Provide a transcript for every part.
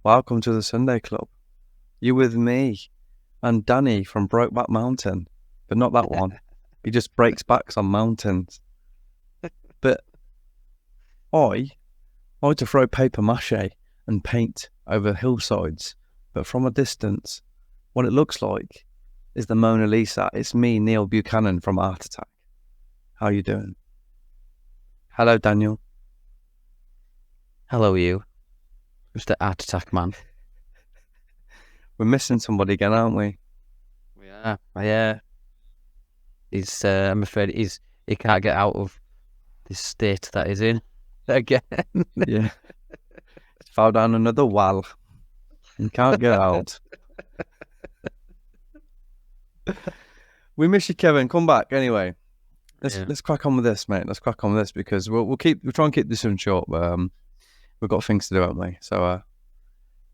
Welcome to the Sunday Club. You with me and Danny from Brokeback Mountain, but not that one. He just breaks backs on mountains. But I like to throw paper mache and paint over hillsides, but from a distance, what it looks like is the Mona Lisa. It's me, Neil Buchanan from Art Attack. How you doing? Hello, Daniel. Hello, you. Mr. Art Attack Man. We're missing somebody again, aren't we? Yeah. He's. I'm afraid he can't get out of this state that he's in again. Yeah. He's fell down another well. He can't get out. We miss you, Kevin. Come back anyway. Let's crack on with this, mate. Let's crack on with this because we'll try and keep this one short, but we've got things to do, haven't we? So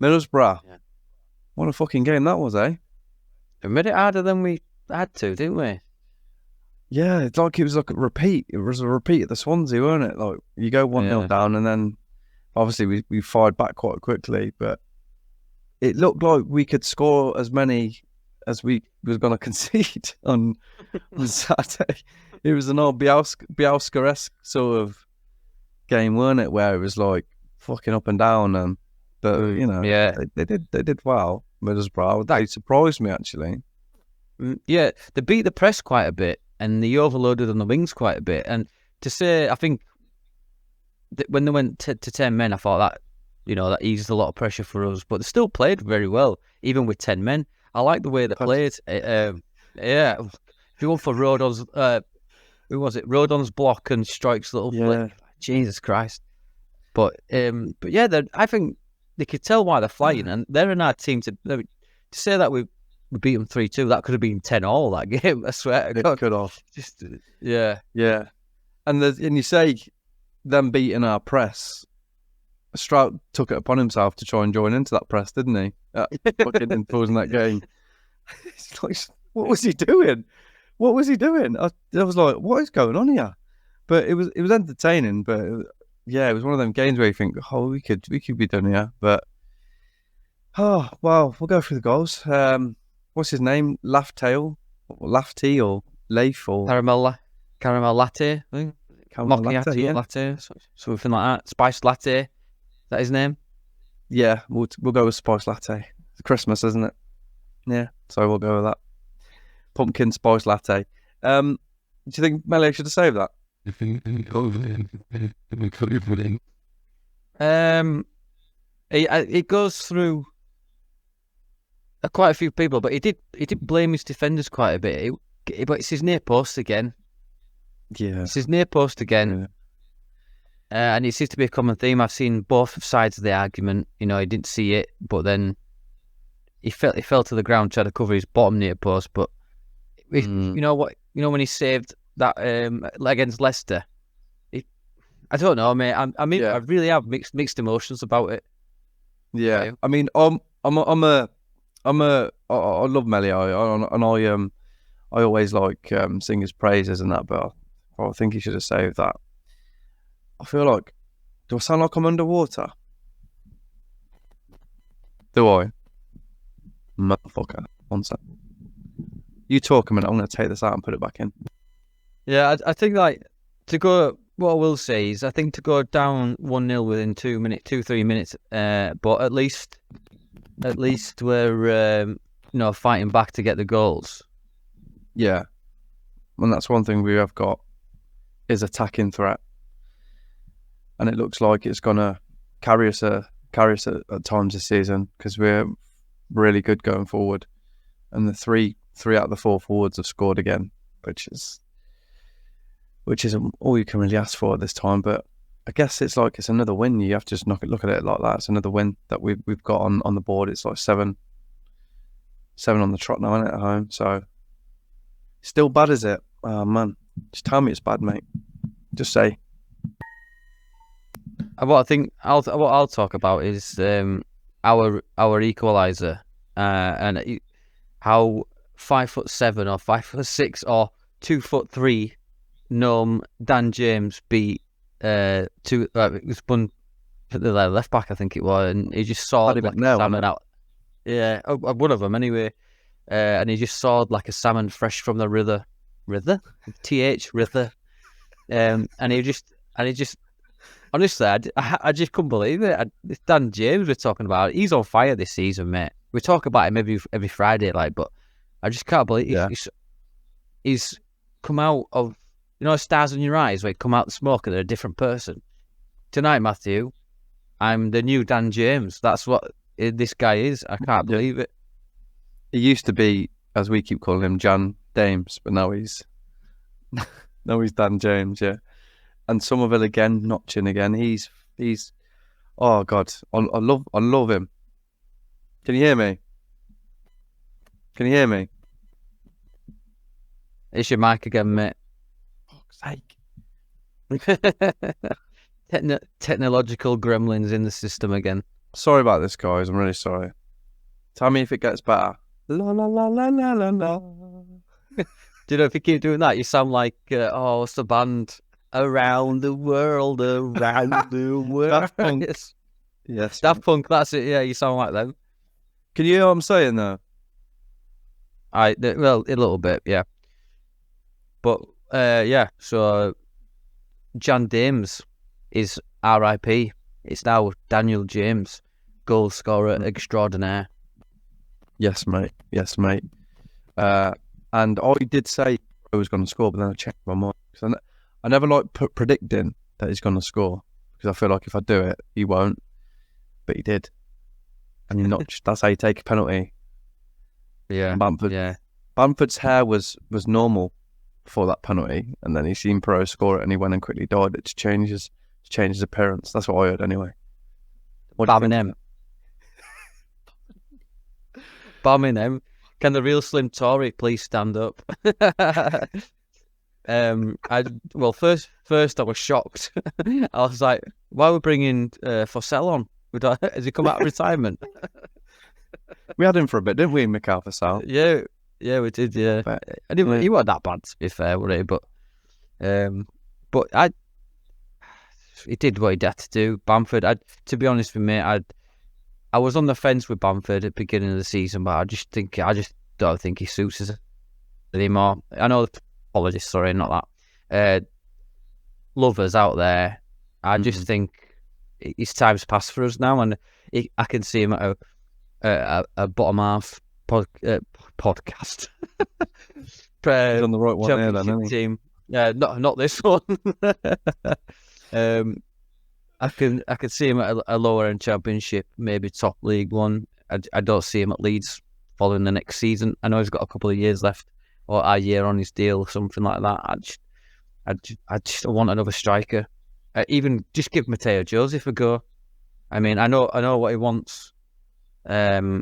Middlesbrough. Yeah. What a fucking game that was, eh? We made it harder than we had to, didn't we? Yeah, it's like it was like a repeat. It was a repeat of the Swansea, weren't it? Like you go 1-0 down and then obviously we fired back quite quickly, but it looked like we could score as many as we was going to concede on Saturday. It was an old Bielska-esque sort of game, weren't it? Where it was like fucking up and down, but you know, they did well. Middlesbrough, they surprised me actually. Yeah, they beat the press quite a bit, and they overloaded on the wings quite a bit. And to say, I think when they went to 10 men, I thought that that eased a lot of pressure for us. But they still played very well, even with 10 men. I like the way they played. Yeah, if you want for Rodon's, who was it? Rodon's block and Strike's little flick. Jesus Christ! But yeah, I think they could tell why they're flying, and they're in our team to say that we beat them 3-2. That could have been 10-all that game. I swear to God. It could have. Just yeah. And you say them beating our press. Strout took it upon himself to try and join into that press, didn't he? Fucking imposing that game. It's like, what was he doing? I was like, what is going on here? But it was entertaining. But it was one of them games where you think, oh, we could be done here. But we'll go through the goals. What's his name? Lafty or Leif or caramel latte, I think. Macchiato latte, something like that. Spiced latte. Is that his name? Yeah, we'll go with spiced latte. It's Christmas, isn't it? Yeah, so we'll go with that. Pumpkin spice latte. Do you think Melly should have saved that? It goes through quite a few people, but he did blame his defenders quite a bit. But it's his near post again. Yeah, it's his near post again. Yeah. And it seems to be a common theme. I've seen both sides of the argument. He didn't see it, but then he fell to the ground, tried to cover his bottom near post. But you know when he saved that against Leicester, I don't know, mate. I I really have mixed emotions about it. Yeah, I mean, I love Melly, I always like sing his praises and that, but I think he should have saved that. I feel like, do I sound like I'm underwater? Do I? Motherfucker. One sec. You talk a minute, I'm going to take this out and put it back in. Yeah, I think to go, what I will say is, I think to go down 1-0 within 3 minutes, but at least we're, fighting back to get the goals. Yeah. And that's one thing we have got is attacking threat. And it looks like it's going to carry us at times this season because we're really good going forward. And the three out of the 4 forwards have scored again, which is all you can really ask for at this time. But I guess it's another win. You have to just look at it like that. It's another win that we've got on the board. It's like 7 on the trot now, isn't it, at home? So still bad, is it? Oh man, just tell me it's bad, mate. Just say. What I think what I'll talk about is our equaliser, and how 5'7" or 5'6" or 2'3" gnome Dan James beat it was the left back, I think it was, and he just sawed like a salmon out. Yeah, one of them anyway. And he just sawed like a salmon fresh from the river, river. And he just honestly, I just couldn't believe it. It's Dan James we're talking about. He's on fire this season, mate. We talk about him every Friday, like, but I just can't believe he's come out of, stars in your eyes, where you come out the smoke and they're a different person. Tonight, Matthew, I'm the new Dan James. That's what this guy is. I can't believe it. He used to be, as we keep calling him, Jan Dames, but now he's Dan James, yeah. And Somerville again, notching again. He's oh God, I love him. Can you hear me? Can you hear me? It's your mic again, mate. Fuck's sake. Technological gremlins in the system again. Sorry about this, guys. I'm really sorry. Tell me if it gets better. La la la la la la la. Do you know, if you keep doing that, you sound like what's the band? Around the world, around the world. Daft Punk. Yes. Daft Punk. That's it. Yeah, you sound like them. Can you hear what I'm saying though? Well, a little bit, yeah. But yeah. So Jan Dames is R.I.P. It's now Daniel James, goal scorer extraordinaire. Yes, mate. Yes, mate. And I did say I was going to score, but then I checked my mind. Because I never like predicting that he's going to score, because I feel like if I do it, he won't. But he did. And he notched. That's how you take a penalty. Yeah. Bamford's hair was normal before that penalty, and then he seen Pro score it and he went and quickly died. It changes his appearance. That's what I heard anyway. Birmingham. Can the real Slim Tory please stand up? First I was shocked. I was like, why are we bringing Fossell on? Has he come out of retirement? We had him for a bit, didn't we, Mikhail Fossell? Yeah, we did. Yeah, and he wasn't that bad, to be fair, was he? But he did what he had to do. Bamford, to be honest with me, I was on the fence with Bamford at the beginning of the season, but I just don't think he suits us anymore. I know, apologies, sorry, not that. Lovers out there, I just think his time's passed for us now, and I can see him at a bottom half podcast. He's on the right one there, then, isn't he? Team. Not this one. I can see him at a lower end championship, maybe top League One. I don't see him at Leeds following the next season. I know he's got a couple of years left, or a year on his deal, or something like that. I just want another striker. Even just give Mateo Joseph a go. I mean, I know what he wants. Yeah,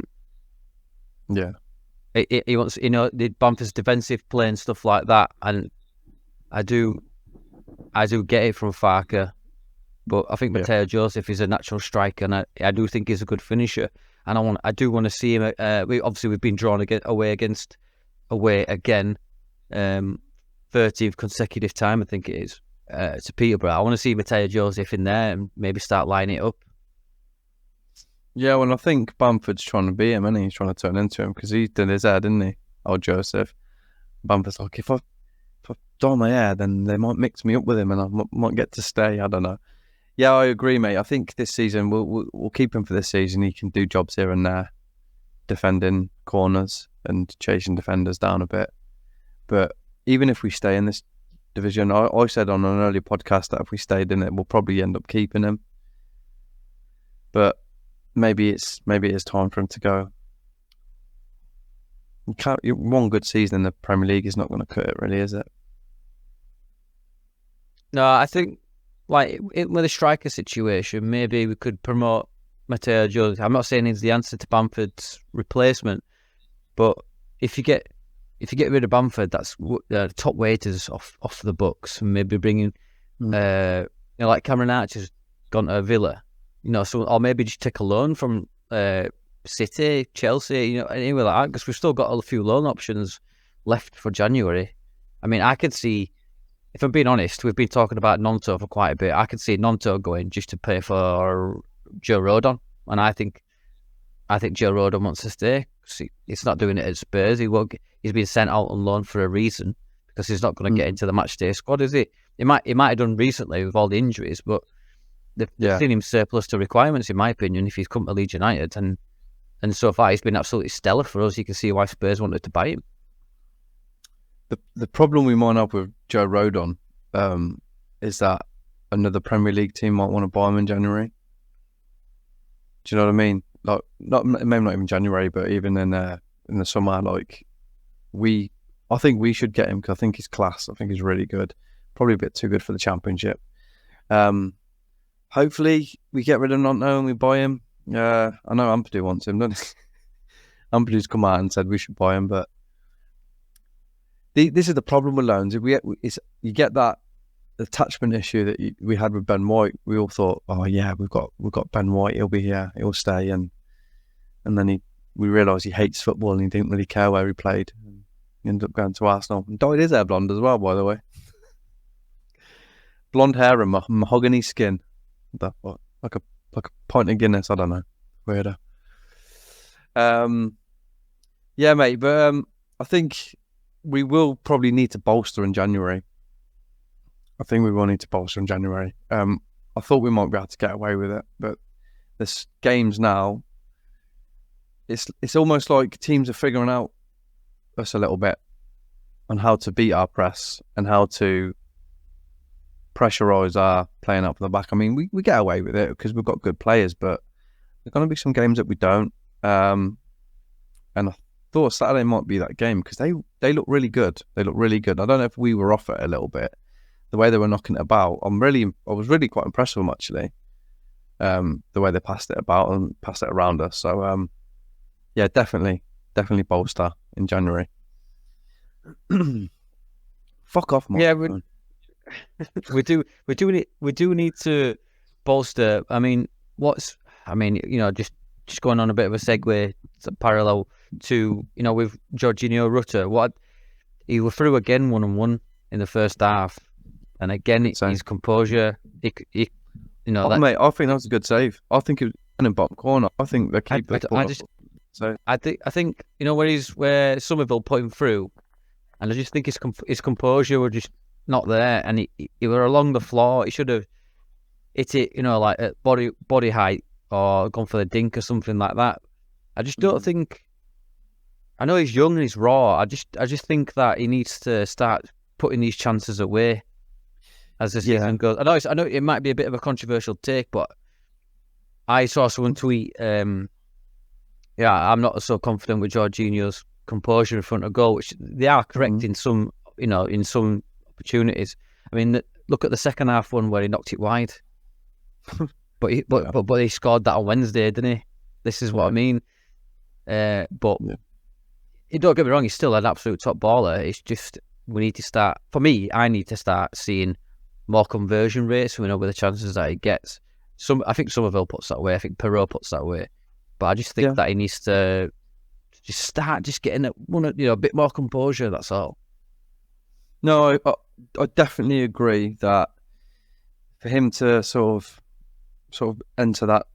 he wants, the Bamford's defensive play and stuff like that, and I do get it from Farker. But I think Mateo Joseph is a natural striker, and I do think he's a good finisher. And I do want to see him. We've been drawn away again, 13th consecutive time, I think it is, to Peterborough. I want to see Mateo Joseph in there and maybe start lining it up. Yeah, well, I think Bamford's trying to beat him, and he's trying to turn into him, because he did his hair, didn't he? Oh, Joseph. Bamford's like, if I dye my hair, then they might mix me up with him, and I might get to stay. I don't know. Yeah, I agree, mate. I think this season we'll keep him for this season. He can do jobs here and there, defending corners and chasing defenders down a bit. But even if we stay in this division, I said on an earlier podcast that if we stayed in it, we'll probably end up keeping him. But maybe it is time for him to go. One good season in the Premier League is not going to cut it, really, is it? No, I think, like, with a striker situation, maybe we could promote Mateo Joseph. I'm not saying he's the answer to Bamford's replacement, but if you get rid of Bamford, that's top waiters off the books, and maybe bringing, like Cameron Archer's gone to Villa, or maybe just take a loan from City, Chelsea, anywhere like that, because we've still got a few loan options left for January. I mean, I could see if I'm being honest, we've been talking about Nonto for quite a bit. I could see Nonto going just to pay for Joe Rodon, and I think Joe Rodon wants to stay. He's not doing it at Spurs. He's been sent out on loan for a reason, because he's not going to get into the match day squad, is he? He might have done recently with all the injuries, but they've seen him surplus to requirements, in my opinion, if he's come to Leeds United. And so far, he's been absolutely stellar for us. You can see why Spurs wanted to buy him. The problem we might have with Joe Rodon is that another Premier League team might want to buy him in January. Do you know what I mean? Like, maybe not even January, but even in the summer. Like, I think we should get him, because I think he's class. I think he's really good. Probably a bit too good for the Championship. Hopefully we get rid of Nonto and we buy him. I know Ampadu wants him, doesn't he? Ampadu's come out and said we should buy him, but this is the problem with loans. You get that attachment issue that we had with Ben White. We all thought, oh yeah, we've got Ben White. He'll be here. He'll stay. And then we realised he hates football and he didn't really care where he played. He ended up going to Arsenal. And dyed his hair blonde as well, by the way. Blonde hair and mahogany skin. Like a pint of Guinness. I don't know. Weirdo. Yeah, mate. But I think we will probably need to bolster in January. I thought we might be able to get away with it, but this games now, it's almost like teams are figuring out us a little bit on how to beat our press and how to pressurise our playing up from the back. I mean, we get away with it because we've got good players, but there's going to be some games that we don't. And I thought Saturday might be that game because they look really good. I don't know if we were off it a little bit. The way they were knocking it about, I was really quite impressed with them, actually. The way they passed it about and passed it around us. So, yeah, definitely bolster in January. Fuck off, Mark. Yeah, we do need to bolster. I mean, just going on a bit of a segue, parallel to, with Jorginho Rutter. He was through again 1-on-1 in the first half. And again, his composure, mate, I think that was a good save. I think it was in the bottom corner. I think the keeper. I think where Somerville put him through, and I just think his composure were just not there, and he were along the floor. He should have hit it, like at body height, or gone for the dink or something like that. I just don't think. I know he's young and he's raw. I just think that he needs to start putting these chances away as the season goes. I know it might be a bit of a controversial take, but I saw someone tweet, I'm not so confident with Jorginho's composure in front of goal, which they are correct in some opportunities. I mean, look at the second half one where he knocked it wide, but he scored that on Wednesday, didn't he? This is what I mean. Don't get me wrong, he's still an absolute top baller. It's just I need to start seeing more conversion rates, with the chances that he gets. I think Somerville puts that away. I think Perot puts that away. But I just think that he needs to just start getting a bit more composure. That's all. No, I definitely agree that for him to sort of enter that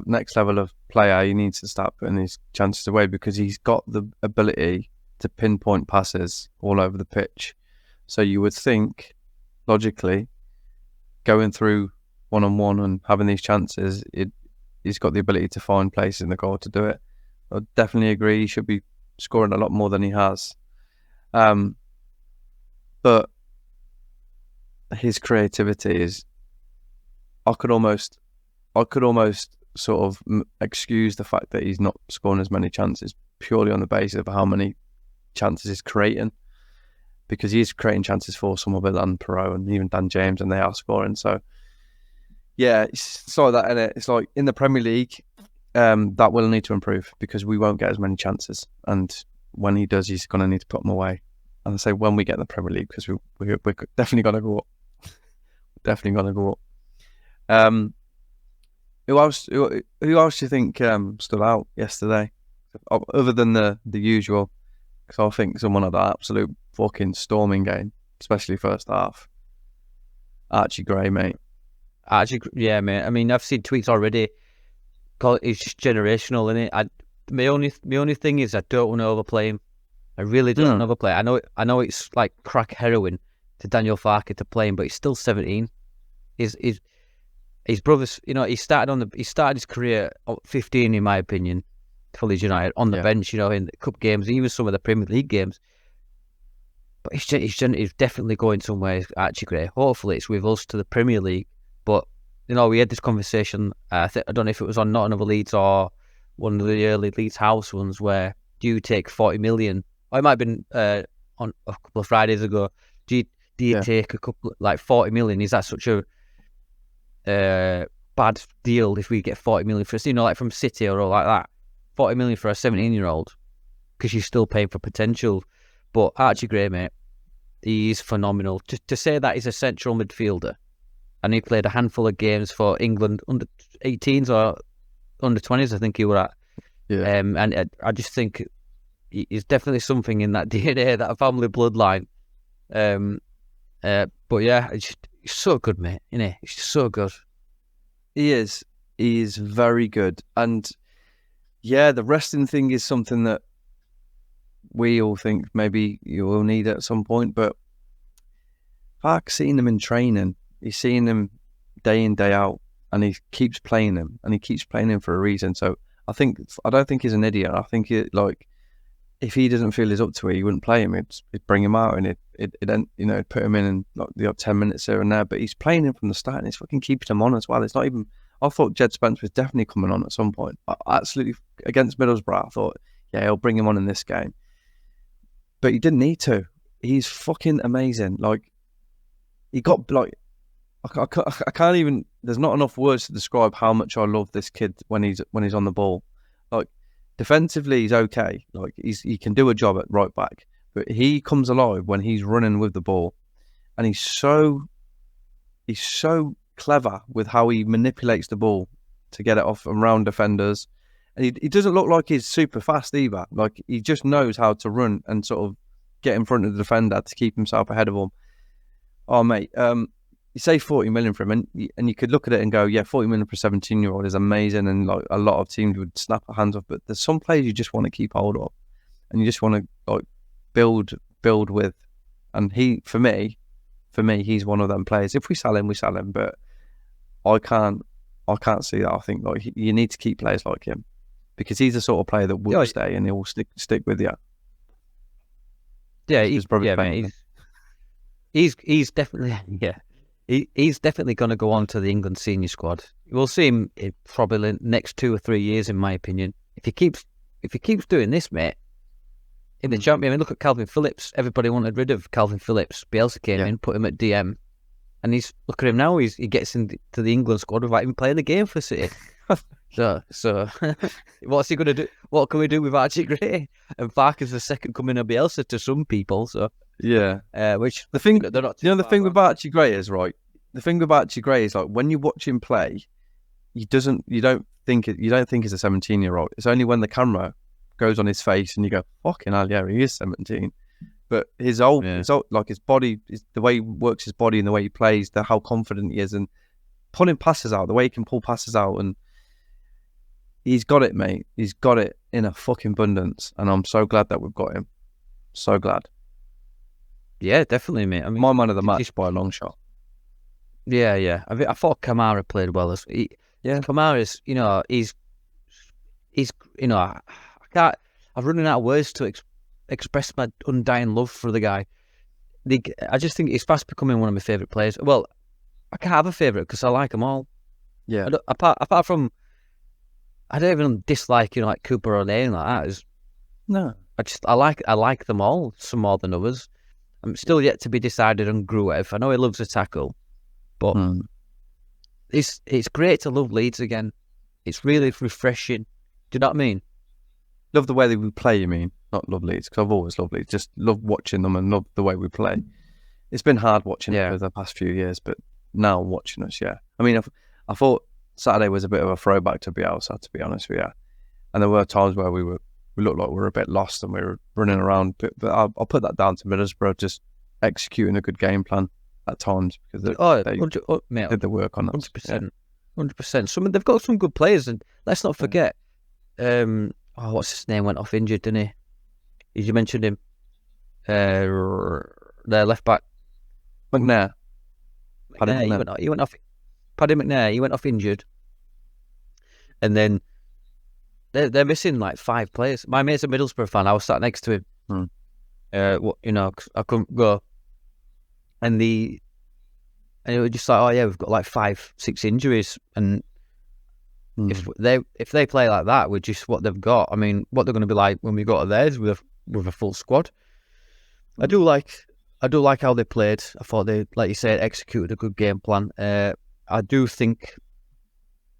next level of player, he needs to start putting these chances away, because he's got the ability to pinpoint passes all over the pitch. So you would think, logically, going through 1-on-1 and having these chances, he's got the ability to find places in the goal to do it. I definitely agree. He should be scoring a lot more than he has. But his creativity is, I could almost sort of excuse the fact that he's not scoring as many chances purely on the basis of how many chances he's creating, because he's creating chances for Somerville and Perot and even Dan James, and they are scoring. So yeah, it's like that, innit? It's like in the Premier League, that will need to improve, because we won't get as many chances, and when he does, he's going to need to put them away. And I say when we get in the Premier League, because we're definitely going to go up. Definitely going to go up. Who else do you think stood out yesterday, other than the usual? Because I think someone had that absolute fucking storming game, especially first half. Archie Gray, mate. Actually, yeah, mate. I mean, I've seen tweets already. God, it's just generational, isn't it? My only thing is I don't want to overplay him. I really don't want to overplay. I know it's like crack heroin to Daniel Farke to play him, but he's still 17. His brother's, he started his career at 15, in my opinion, for Leeds United on the bench, in the cup games, even some of the Premier League games. But he's definitely going somewhere, Archie Gray. Hopefully, it's with us to the Premier League. But we had this conversation. I don't know if it was on Not Another Leeds or one of the early Leeds House ones, where do you take 40 million? Or it might have been on a couple of Fridays ago. Do you take a couple like 40 million? Is that such a bad deal if we get 40 million for like from City or all like that? 40 million for a 17-year-old, because you're still paying for potential. But Archie Gray, mate, he's phenomenal. To say that he's a central midfielder, and he played a handful of games for England under 18s or under 20s, I think he were at. Yeah. And I just think he's definitely something in that DNA, that family bloodline. But yeah, he's so good, mate. He's just so good. He is. He is very good. And yeah, the resting thing is something that we all think maybe you will need at some point. But Farke's seen him in training. He's seen him day in, day out, and he keeps playing him, and he keeps playing him for a reason. So I don't think he's an idiot. I think if he doesn't feel he's up to it, he wouldn't play him. He'd bring him out, and it'd put him in like the odd 10 minutes here and there. But he's playing him from the start, and he's fucking keeping him on as well. It's not even. I thought Jed Spence was definitely coming on at some point. Absolutely, against Middlesbrough, I thought, yeah, he'll bring him on in this game. But he didn't need to. He's fucking amazing. Like, he got like. I can't even. There's not enough words to describe how much I love this kid when he's on the ball. Like, defensively, he's okay. Like, he can do a job at right back, but he comes alive when he's running with the ball, and he's so clever with how he manipulates the ball to get it off and round defenders. And he doesn't look like he's super fast either. Like, he just knows how to run and sort of get in front of the defender to keep himself ahead of him. Oh, mate. You say 40 million for him, and you could look at it and go, yeah, 40 million for a 17-year-old is amazing, and like a lot of teams would snap their hands off. But there's some players you just want to keep hold of, and you just want to like build with. And for me, he's one of them players. If we sell him, we sell him. But I can't see that. I think like you need to keep players like him, because he's the sort of player that will stay and he'll stick with you. Yeah, he's definitely He's definitely going to go on to the England senior squad. We'll see him in probably the next 2 or 3 years, in my opinion. If he keeps doing this, mate, in the champion. I mean, look at Calvin Phillips. Everybody wanted rid of Calvin Phillips. Bielsa came in, put him at DM, and look at him now. He gets into the England squad without even playing the game for City. So what's he going to do? What can we do with Archie Gray? And Farke's the second coming of Bielsa to some people. So. Yeah, which the thing, they're not. The thing with Archie Gray is right. The thing with Archie Gray is like when you watch him play, you don't think he's a 17-year-old. It's only when the camera goes on his face and you go, fucking hell, yeah, he is 17. But his old, like his body, the way he works his body and the way he plays, how confident he is, and pulling passes out, the way he can pull passes out, and he's got it, mate. He's got it in a fucking abundance, and I'm so glad that we've got him. So glad. Yeah, definitely, mate. I mean, my man of the match by a long shot. Yeah. I thought Kamara played well. Kamara's, he's, I'm running out of words to express my undying love for the guy. I just think he's fast becoming one of my favourite players. Well, I can't have a favourite because I like them all. Yeah. Apart from, I don't even dislike, like Cooper or anything like that. No. I like them all, some more than others. I'm still yet to be decided on Gruev. I know he loves a tackle, but it's great to love Leeds again. It's really refreshing. Do you know what I mean? Love the way that we play, you mean? Not love Leeds, because I've always loved Leeds. Just love watching them and love the way we play. It's been hard watching it for the past few years, but now watching us, yeah. I mean, I thought Saturday was a bit of a throwback to Bielsa, to be honest with you. And there were times where we looked like we were a bit lost and we were running around. But I'll put that down to Middlesbrough just executing a good game plan. at times because they 100%, mate, did the work on us. 100%, 100%. They've got some good players, and let's not forget. What's his name? Went off injured, didn't he? You mentioned him. Their left back, McNair. He went off. Paddy McNair. He went off injured, and then they're missing like 5 players. My mate's a Middlesbrough fan. I was sat next to him. 'Cause I couldn't go, and it was just like, oh yeah, we've got like 5-6 injuries, and if they play like that with just what they've got, I mean, what they're going to be like when we go to theirs with a full squad. I do like how they played. I thought they, like you said, executed a good game plan. I do think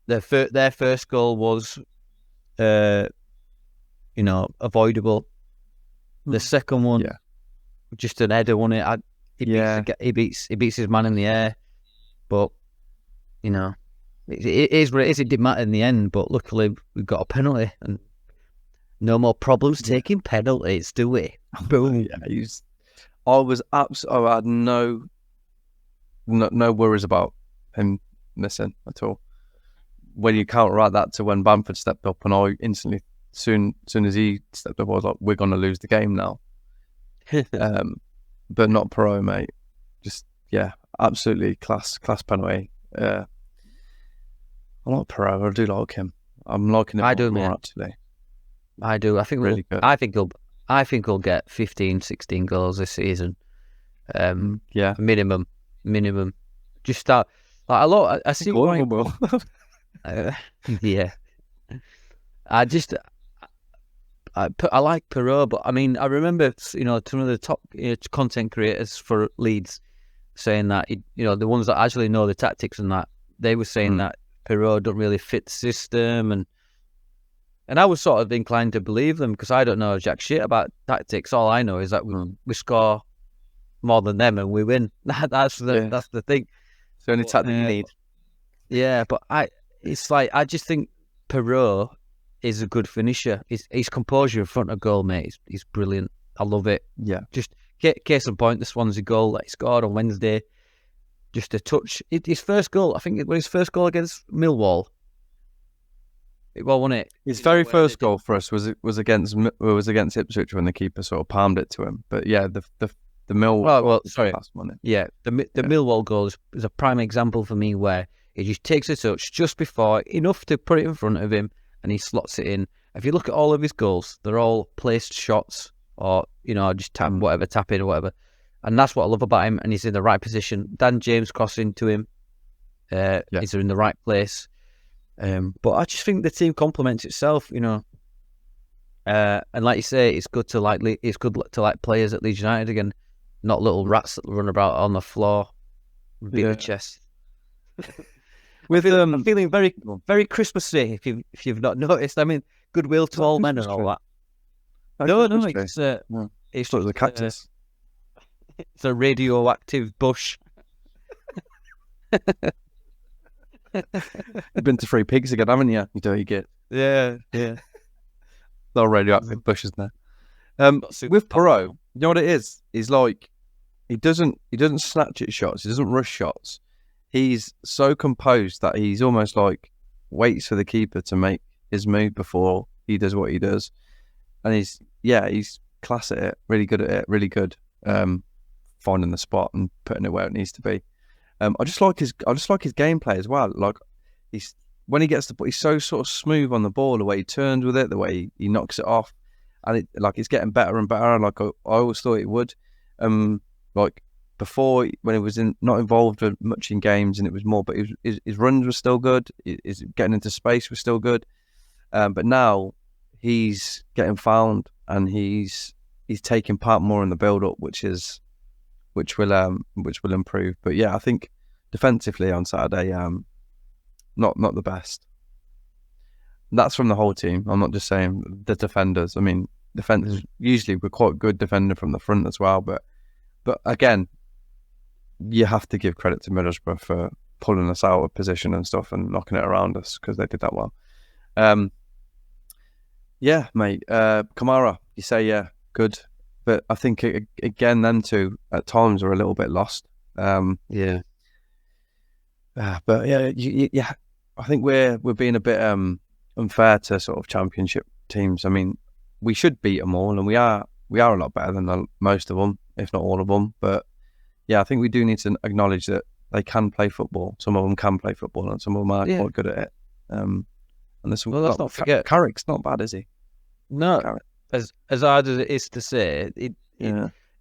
their first goal was, avoidable. The second one, just an header, wasn't it? He beats his man in the air, but it is what it is. It didn't matter in the end, but luckily we got a penalty, and no more problems taking penalties, do we? Boom. I had no worries about him missing at all. When you counteract that to when Bamford stepped up, and I instantly, soon as he stepped up, I was like, we're going to lose the game now. But not Perot, mate. Just, absolutely class penalty. I like Perot. I do like him. I'm liking him more, actually. I do. I think really good. I think he'll get 15, 16 goals this season. Minimum. Just start like a lot. I see why. Yeah. I like Perot, but I mean, I remember some of the top content creators for Leeds saying that the ones that actually know the tactics and that, they were saying that Perot don't really fit the system, and I was sort of inclined to believe them because I don't know jack shit about tactics. All I know is that we score more than them and we win. That's the thing. It's the only tactic you need. Yeah, but I just think Perot is a good finisher. His composure in front of goal, mate, he's brilliant. I love it. Yeah. Just case in point, the Swansea goal that he scored on Wednesday. Just a touch. His first goal, I think it was his first goal against Millwall. Wasn't it? His very first goal for us was against Ipswich when the keeper sort of palmed it to him. But yeah, the Millwall. The Millwall goal is a prime example for me where he just takes a touch just before, enough to put it in front of him, and he slots it in. If you look at all of his goals, they're all placed shots or just tap in or whatever, and that's what I love about him. And he's in the right position. Dan James crossing to him. He's in the right place. But I just think the team complements itself, and like you say, it's good to like players at Leeds United again, not little rats that run about on the floor, beat the chest. I'm feeling very, very Christmassy. If you've not noticed, I mean, goodwill to all men and all that. No, it's the cactus. It's a radioactive bush. You've been to Three Pigs again, haven't you? You do, you get. Yeah. No radioactive bushes there. With Perot, you know what it is? He's like, he doesn't snatch at shots. He doesn't rush shots. He's so composed that he's almost like waits for the keeper to make his move before he does what he does. And he's class at it, really good at it, really good finding the spot and putting it where it needs to be. I just like his gameplay as well. Like when he gets the ball, he's so sort of smooth on the ball, the way he turns with it, the way he knocks it off, and it's getting better and better. Like I always thought it would. Like before, when he was not involved much in games, and it was more, but his runs were still good. His getting into space was still good. But now he's getting fouled, and he's taking part more in the build up, which will improve. But yeah, I think defensively on Saturday, not the best. That's from the whole team. I'm not just saying the defenders. I mean, defenders usually we're quite good defender from the front as well. But again, you have to give credit to Middlesbrough for pulling us out of position and stuff and knocking it around us, because they did that well. Yeah, mate. Kamara, you say good. But I think, again, them two at times are a little bit lost. Yeah. But yeah, I think we're being a bit unfair to sort of championship teams. I mean, we should beat them all, and we are a lot better than most of them, if not all of them. But yeah, I think we do need to acknowledge that they can play football. Some of them can play football, and some of them are quite good at it. And there's some. Well, let's not forget, Carrick's not bad, is he? No, Carrick. as hard as it is to say, he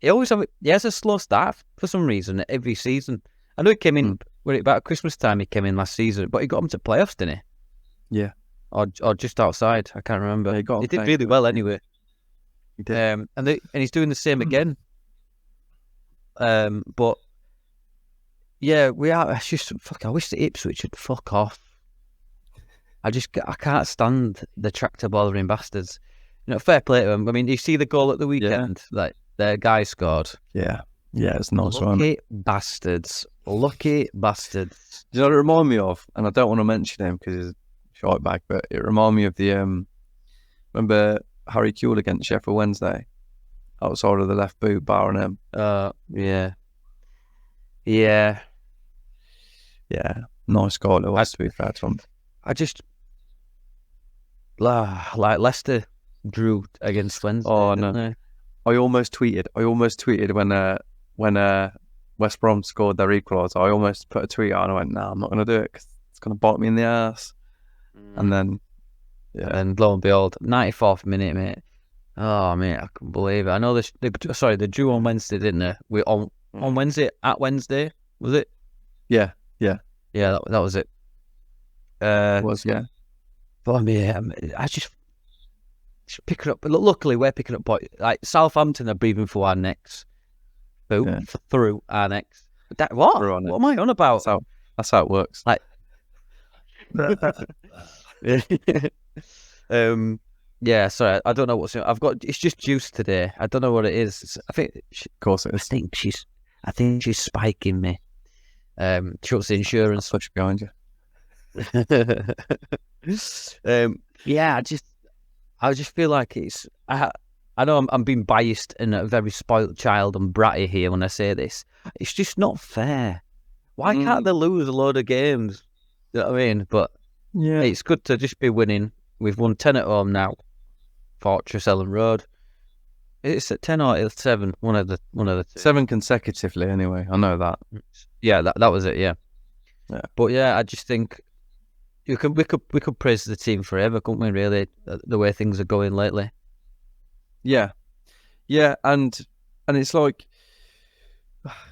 always he has a slow start for some reason every season. I know he came in about Christmas time. He came in last season, but he got him to playoffs, didn't he? Yeah, or just outside. I can't remember. Yeah, he did really well anyway. He did. And he's doing the same again. But yeah, we are. It's just I wish the Ipswich would fuck off. I can't stand the tractor bothering bastards. You know, fair play to them. I mean, you see the goal at the weekend that their guy scored. Yeah, it's nice one. Lucky bastards. Lucky bastards. Do you know what it reminded me of? And I don't want to mention him because he's a shite bag, but it reminded me of the remember Harry Kewell against Sheffield Wednesday, outside of the left boot, barring him. Yeah. Nice goal it was, to be fair to him. I just like Leicester drew against Wednesday. Oh no! I almost tweeted when West Brom scored their equaliser. I almost put a tweet out and I went, "No, I'm not going to do it because it's going to bite me in the ass." And then, and lo and behold, 94th minute, mate. Oh mate, I couldn't believe it. I know they drew on Wednesday, didn't they? On Wednesday at Wednesday, was it? Yeah. That was it. It was, yeah. But I mean, I just picking up. Luckily, we're picking up points. Like Southampton are breathing for our necks. Through our necks. What? What am I on about? That's how it works. Like, yeah. Sorry, I don't know what's. It's just juice today. I don't know what it is. I think. Of course it is. I think she's spiking me. Shuts the insurance. Push behind you. Yeah, I just feel like it's. I know I'm being biased and a very spoilt child and bratty here when I say this. It's just not fair. Why can't they lose a load of games? You know what I mean? But yeah, it's good to just be winning. We've won 10 at home now. Fortress Ellen Road. It's at 10 or 7. One of the two. 7 consecutively, anyway. I know that. Yeah, that was it. Yeah. But yeah, I just think we could praise the team forever, couldn't we? Really, the way things are going lately. Yeah, and it's like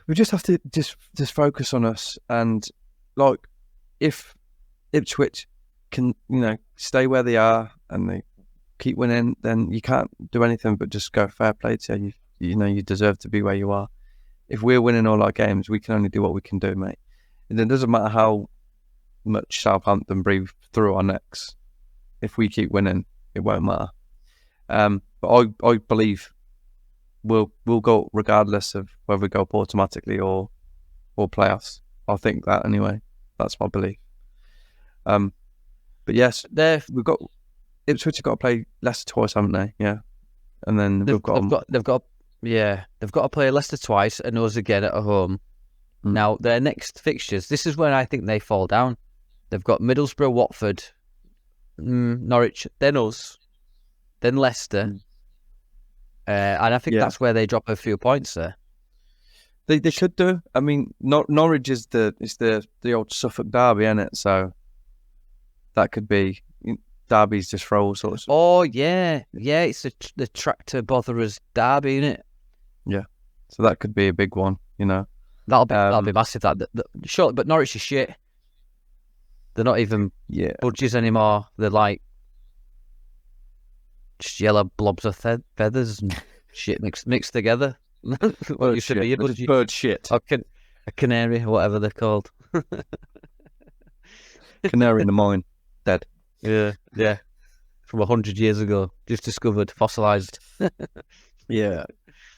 we just have to just focus on us, and like if Ipswich can stay where they are and they keep winning, then you can't do anything but just go fair play to you. You deserve to be where you are. If we're winning all our games, we can only do what we can do, mate. And it doesn't matter how much Southampton breathe through our necks. If we keep winning, it won't matter. But I believe we'll go regardless of whether we go up automatically or playoffs. I think that anyway. That's my belief. But yes, we've got Ipswich have got to play Leicester twice, haven't they? Yeah, and then they've got to play Leicester twice and us again at home. Now their next fixtures. This is where I think they fall down. They've got Middlesbrough, Watford, Norwich, then us, then Leicester. And I think that's where they drop a few points there. They should do. I mean, Norwich is the old Suffolk derby, isn't it? So that could be derbies just for all sorts. Oh yeah, it's the tractor botherers derby, isn't it? Yeah, so that could be a big one. That'll be massive. Sure, but Norwich is shit. They're not even budgies anymore. They're like just yellow blobs of feathers and shit mixed together. What used to be a budgie. Bird shit. A canary, whatever they're called. Canary in the mine, dead. Yeah. From 100 years ago, just discovered, fossilised. Yeah.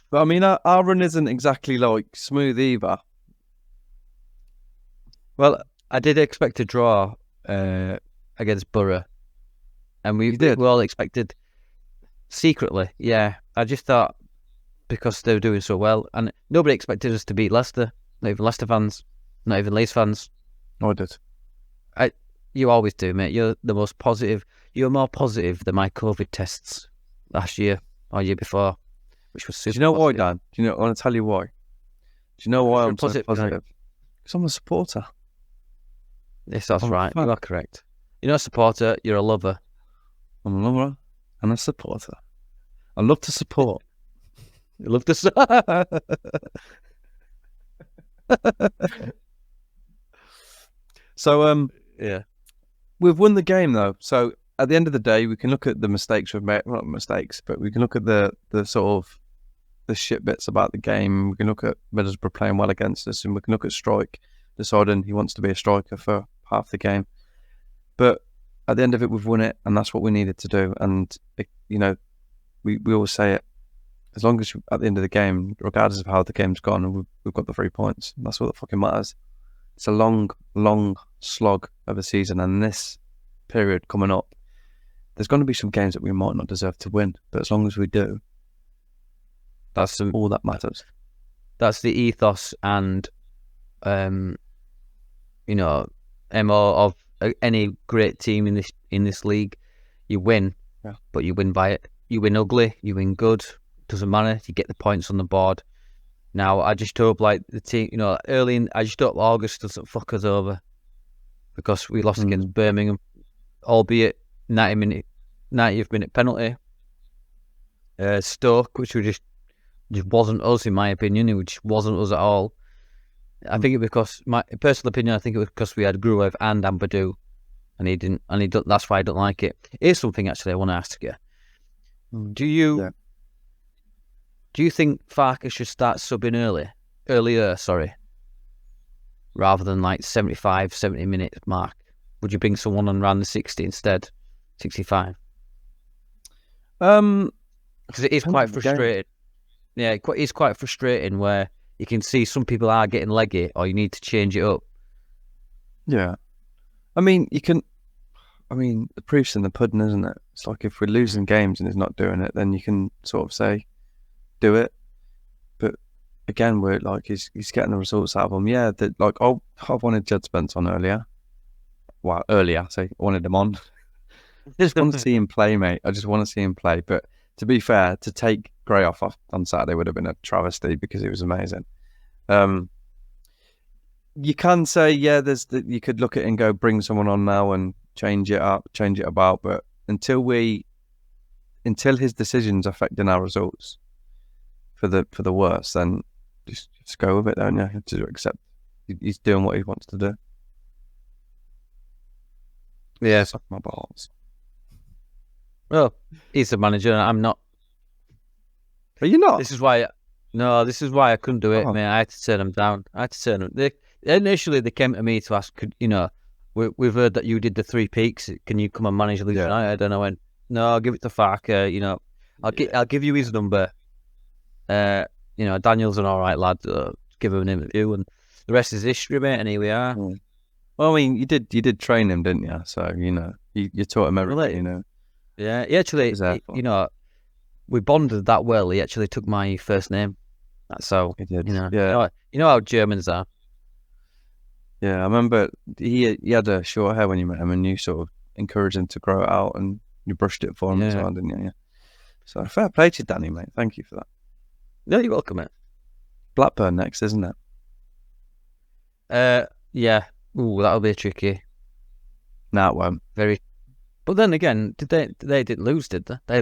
But I mean, our run isn't exactly like smooth either. Well, I did expect a draw against Borough, and we all expected secretly. Yeah, I just thought because they were doing so well, and nobody expected us to beat Leicester. Not even Leicester fans. Not even Leeds fans. I did. You always do, mate. You're the most positive. You're more positive than my COVID tests last year or year before, which was super. Do you know why, positive. Dan? Do you know? I want to tell you why. Do you know why You're I'm so positive, positive? Because I'm a supporter. Yes, that's I'm a right. fan. You are correct. You're not a supporter. You're a lover. I'm a lover and a supporter. I love to support. You love to. So Yeah. we've won the game though. So at the end of the day, we can look at the mistakes we've made. Well, not mistakes, but we can look at the sort of the shit bits about the game. We can look at Middlesbrough playing well against us, and we can look at Strike deciding he wants to be a striker for half the game. But at the end of it, we've won it, and that's what we needed to do. And you know, we always say it. As long as at the end of the game, regardless of how the game's gone, we've got the 3 points. That's what fucking matters. It's a long, long slog of a season, and this period coming up, there's going to be some games that we might not deserve to win. But as long as we do, that's all that matters. That's the ethos and, MO of any great team in this league. You win, but you win by it. You win ugly, you win good. Doesn't matter. You get the points on the board. Now, I just hope the team, I just hope August doesn't fuck us over because we lost against Birmingham, albeit 90th minute penalty. Stoke, which just wasn't us in my opinion. It just wasn't us at all. I think it because my personal opinion. I think it was because we had Gruev and Ampadu, and he didn't. That's why I don't like it. Here's something actually I want to ask you. Do you think Farkas should start subbing earlier, rather than like 75, 70 minute mark? Would you bring someone on around the 60 instead, 65? Because it is quite frustrating. Yeah, it's quite frustrating where you can see some people are getting leggy, or you need to change it up. Yeah, I mean, the proof's in the pudding, isn't it? It's like if we're losing games and he's not doing it, then you can sort of say, do it. But again, we're like, he's getting the results out of them. Yeah, I wanted Jed Spence on earlier. Well, earlier, I wanted him on. I just want to see him play, mate. I just want to see him play. But to be fair, to take Gray off on Saturday would have been a travesty because it was amazing. You can say, you could look at it and go, bring someone on now and change it about. But until his decisions affecting our results for the worse, then just go with it, don't you? You have to accept he's doing what he wants to do. Yeah, suck my balls. Well, he's the manager, and I'm not. Are you not? This is why I couldn't do it, mate. I had to turn them down. Initially, they came to me to ask, we've heard that you did the 3 peaks. Can you come and manage Leeds United? And I went, no, I'll give it to Farker. I'll give you his number. Daniel's an all right lad. Give him an interview, and the rest is history, mate. And here we are. Well, I mean, you did train him, didn't you? So you taught him everything. Yeah, he actually, we bonded that well. He actually took my first name. That's how he did. You know how Germans are. Yeah, I remember he had a short hair when you met him, and you sort of encouraged him to grow it out, and you brushed it for him as well, didn't you? Yeah. So fair play to Danny, mate. Thank you for that. No, you're welcome, mate. Blackburn next, isn't it? Yeah. Ooh, that'll be tricky. No, it won't. Very. But then again, they did lose, did they? They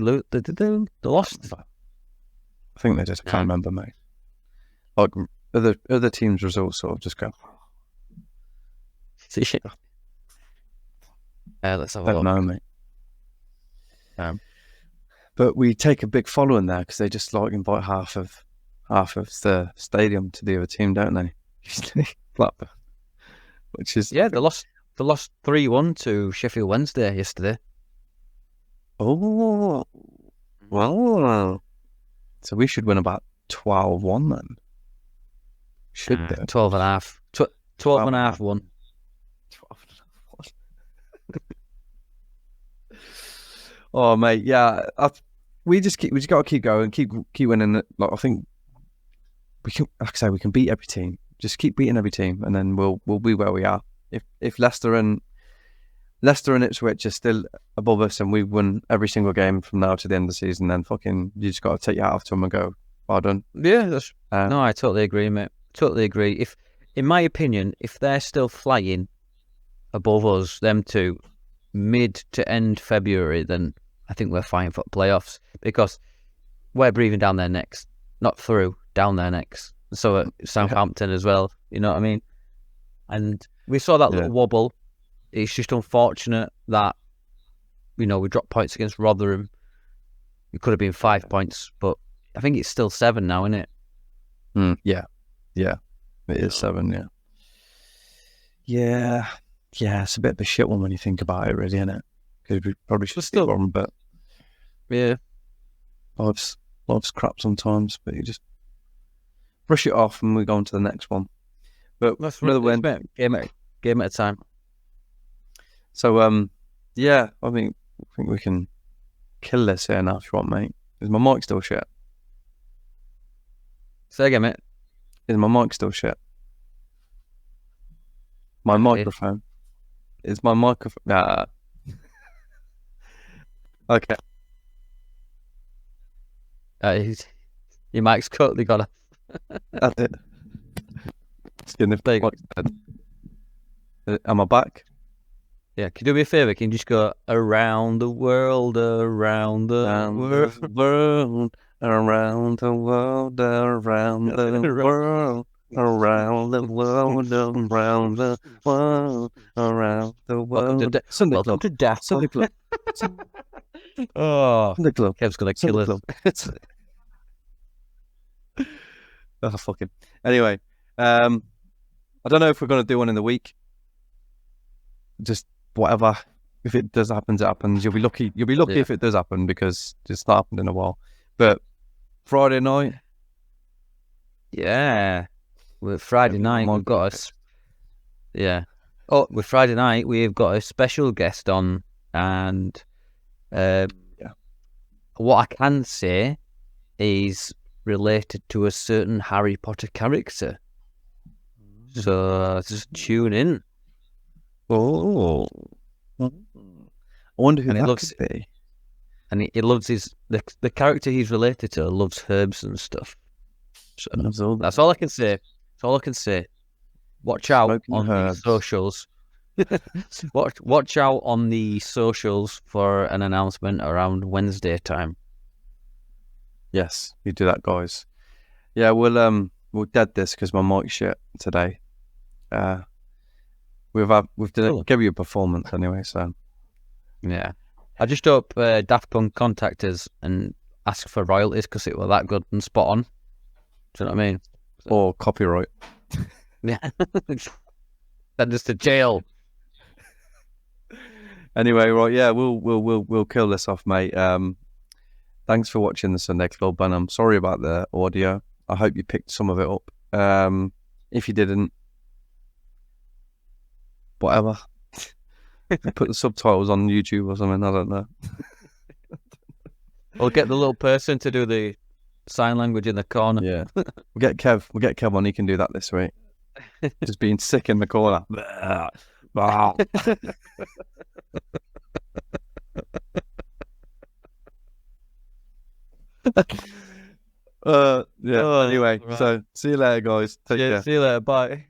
lost. I think they did. I can't remember, mate. Like other teams' results sort of just go. Let's have a look. I don't know, mate. But we take a big following there because they just invite half of the stadium to the other team, don't they? Blackburn, which is they lost 3-1 to Sheffield Wednesday yesterday. Oh, well, so we should win about 12-1 then. Should do 12.5. 12.5 1. 12.5. Oh mate, yeah. We just got to keep going, keep winning. Like I think we can. Like I say, we can beat every team. just keep beating every team, and then we'll be where we are. If Leicester and Ipswich are still above us, and we've won every single game from now to the end of the season, then fucking you just got to take your hat off to them and go, well done. Yeah, no, I totally agree, mate. Totally agree. If, in my opinion, if they're still flying above us, them two, mid to end February, then I think we're fine for playoffs, because we're breathing down their necks, not through, down their necks. So at Southampton as well, you know what I mean? And we saw that little wobble. It's just unfortunate that, we dropped points against Rotherham. It could have been 5 points, but I think it's still 7 now, isn't it? Yeah. It is 7, Yeah, it's a bit of a shit one when you think about it, really, isn't it? Because we probably should still on, but yeah, life's crap sometimes, but you just brush it off and we go on to the next one. But that's another win. Game at a time. So, I think we can kill this here now if you want, mate. Is my mic still shit? Say again, mate. Is my mic still shit? My microphone. Is my microphone? Nah. Okay. Your mic's totally gone off. That's it. Am I back? Yeah, can you do me a favour? Can you just go around the world, around the world, around the world, around the world, around the world, around the world, around the world. Welcome to Death. Sunday Club. Oh, Sunday Club. Kev's gonna kill us. Oh, fucking. Anyway, I don't know if we're gonna do one in the week. Just whatever. If it does happen, it happens. You'll be lucky. You'll be lucky if it does happen, because it's not happened in a while. But Friday night. Yeah. With Friday night, we've got us. Yeah. Oh, with Friday night, we've got a special guest on, and what I can say is related to a certain Harry Potter character. So just tune in. Oh, I wonder who that could be. And he loves the character he's related to loves herbs and stuff. So that's all I can say. That's all I can say. Watch out on the socials. Watch out on the socials for an announcement around Wednesday time. Yes, you do that, guys. Yeah, we'll dead this because my mic's shit today. We've give you a performance anyway, so yeah. I just hope Daft Punk contact us and ask for royalties because it was that good and spot on. Do you know what I mean? Or copyright. Yeah. Send us to jail. Anyway, right, yeah, we'll kill this off, mate. Thanks for watching the Sunday Club, and I'm sorry about the audio. I hope you picked some of it up. If you didn't, whatever. Put the subtitles on YouTube or something. I don't know. Or get the little person to do the sign language in the corner. Yeah, we'll get Kev on. He can do that this week. Just being sick in the corner. Wow. Anyway, right. So see you later, guys. Take care. See you later. Bye.